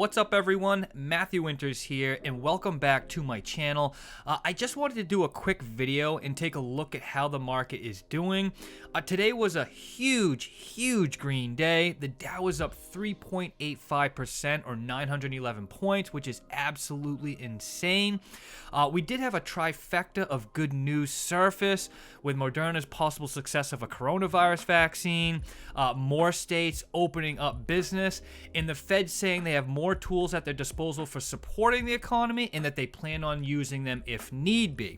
What's up everyone, Matthew Winters here and welcome back to my channel. I just wanted to do a quick video and take a look at how the market is doing. Today was a huge green day. The Dow was up 3.85% or 911 points, which is absolutely insane. We did have a trifecta of good news surface with Moderna's possible success of a coronavirus vaccine, more states opening up business, and the Fed saying they have more tools at their disposal for supporting the economy and that they plan on using them if need be.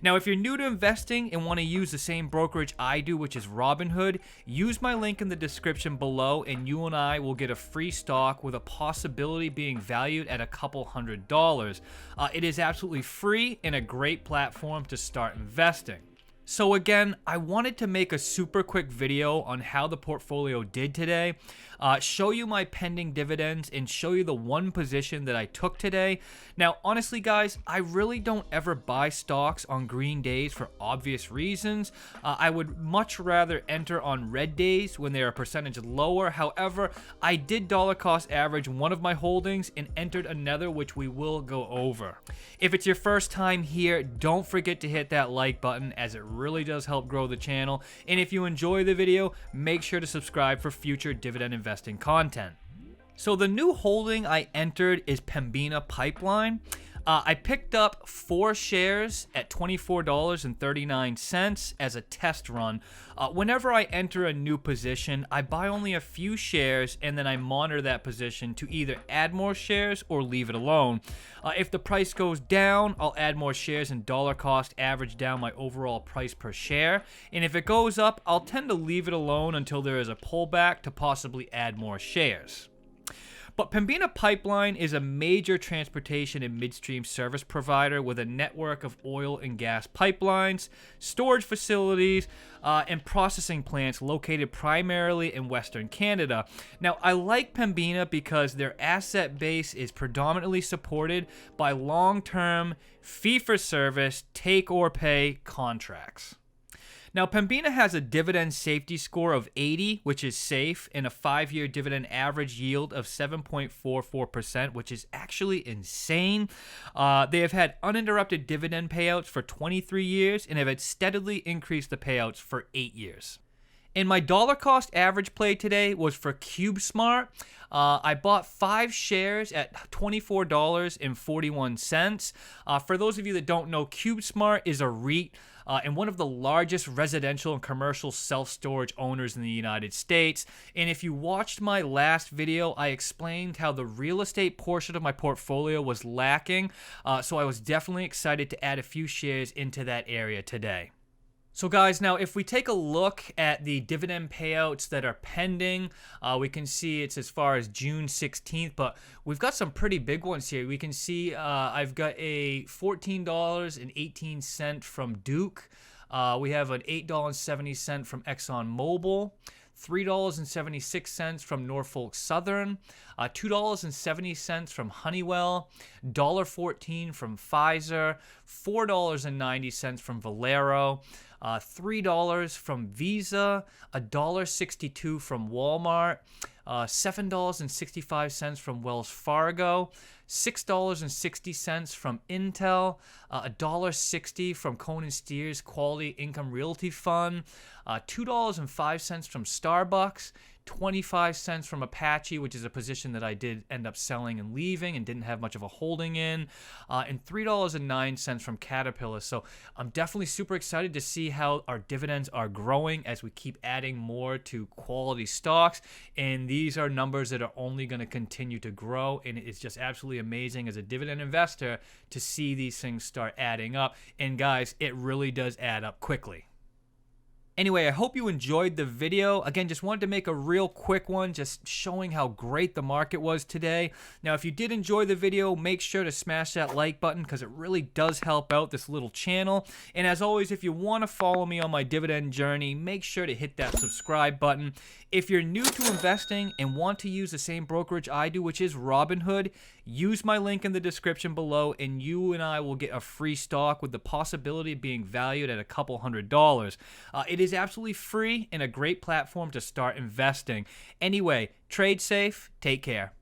Now, if you're new to investing and want to use the same brokerage I do, which is Robinhood, use my link in the description below and you and I will get a free stock with a possibility being valued at a couple $100s. It is absolutely free and a great platform to start investing. So again, I wanted to make a super quick video on how the portfolio did today, show you my pending dividends, and show you the one position that I took today. Now, honestly guys, I really don't ever buy stocks on green days for obvious reasons. I would much rather enter on red days when they're a percentage lower. However, I did dollar cost average one of my holdings and entered another, which we will go over. If it's your first time here, don't forget to hit that like button as it really does help grow the channel, and if you enjoy the video, make sure to subscribe for future dividend investing content. So the new holding I entered is Pembina Pipeline. I picked up 4 shares at $24.39 as a test run. Whenever I enter a new position, I buy only a few shares and then I monitor that position to either add more shares or leave it alone. If the price goes down, I'll add more shares and dollar cost average down my overall price per share. And if it goes up, I'll tend to leave it alone until there is a pullback to possibly add more shares. But Pembina Pipeline is a major transportation and midstream service provider with a network of oil and gas pipelines, storage facilities, and processing plants located primarily in Western Canada. Now, I like Pembina because their asset base is predominantly supported by long-term, fee-for-service, take-or-pay contracts. Now, Pembina has a dividend safety score of 80, which is safe, and a 5-year dividend average yield of 7.44%, which is actually insane. They have had uninterrupted dividend payouts for 23 years and have had steadily increased the payouts for 8 years. And my dollar cost average play today was for cubesmart. I bought 5 shares at $24.41. For those of you that don't know, cubesmart is a REIT and one of the largest residential and commercial self-storage owners in the United States. And if you watched my last video, I explained how the real estate portion of my portfolio was lacking. So I was definitely excited to add a few shares into that area today. So guys, now if we take a look at the dividend payouts that are pending, we can see it's as far as June 16th, but we've got some pretty big ones here. We can see I've got a $14.18 from Duke. We have an $8.70 from ExxonMobil. $3.76 from Norfolk Southern, $2.70 from Honeywell, $1.14 from Pfizer, $4.90 from Valero, $3 from Visa, $1.62 from Walmart, $7.65 from Wells Fargo, $6.60 from Intel, $1.60 from Cohen & Steers Quality Income Realty Fund, $2.05 from Starbucks, 25 cents from Apache, which is a position that I did end up selling and leaving and didn't have much of a holding in, and $3.09 from Caterpillar. So I'm definitely super excited to see how our dividends are growing as we keep adding more to quality stocks, and these are numbers that are only going to continue to grow, and it's just absolutely amazing as a dividend investor to see these things start adding up. And guys, it really does add up quickly. Anyway, I hope you enjoyed the video. Again, just wanted to make a real quick one, just showing how great the market was today. Now, if you did enjoy the video, make sure to smash that like button because it really does help out this little channel. And as always, if you want to follow me on my dividend journey, make sure to hit that subscribe button. If you're new to investing and want to use the same brokerage I do, which is Robinhood, use my link in the description below and you and I will get a free stock with the possibility of being valued at a couple $100s. It is absolutely free and a great platform to start investing. Anyway, trade safe, take care.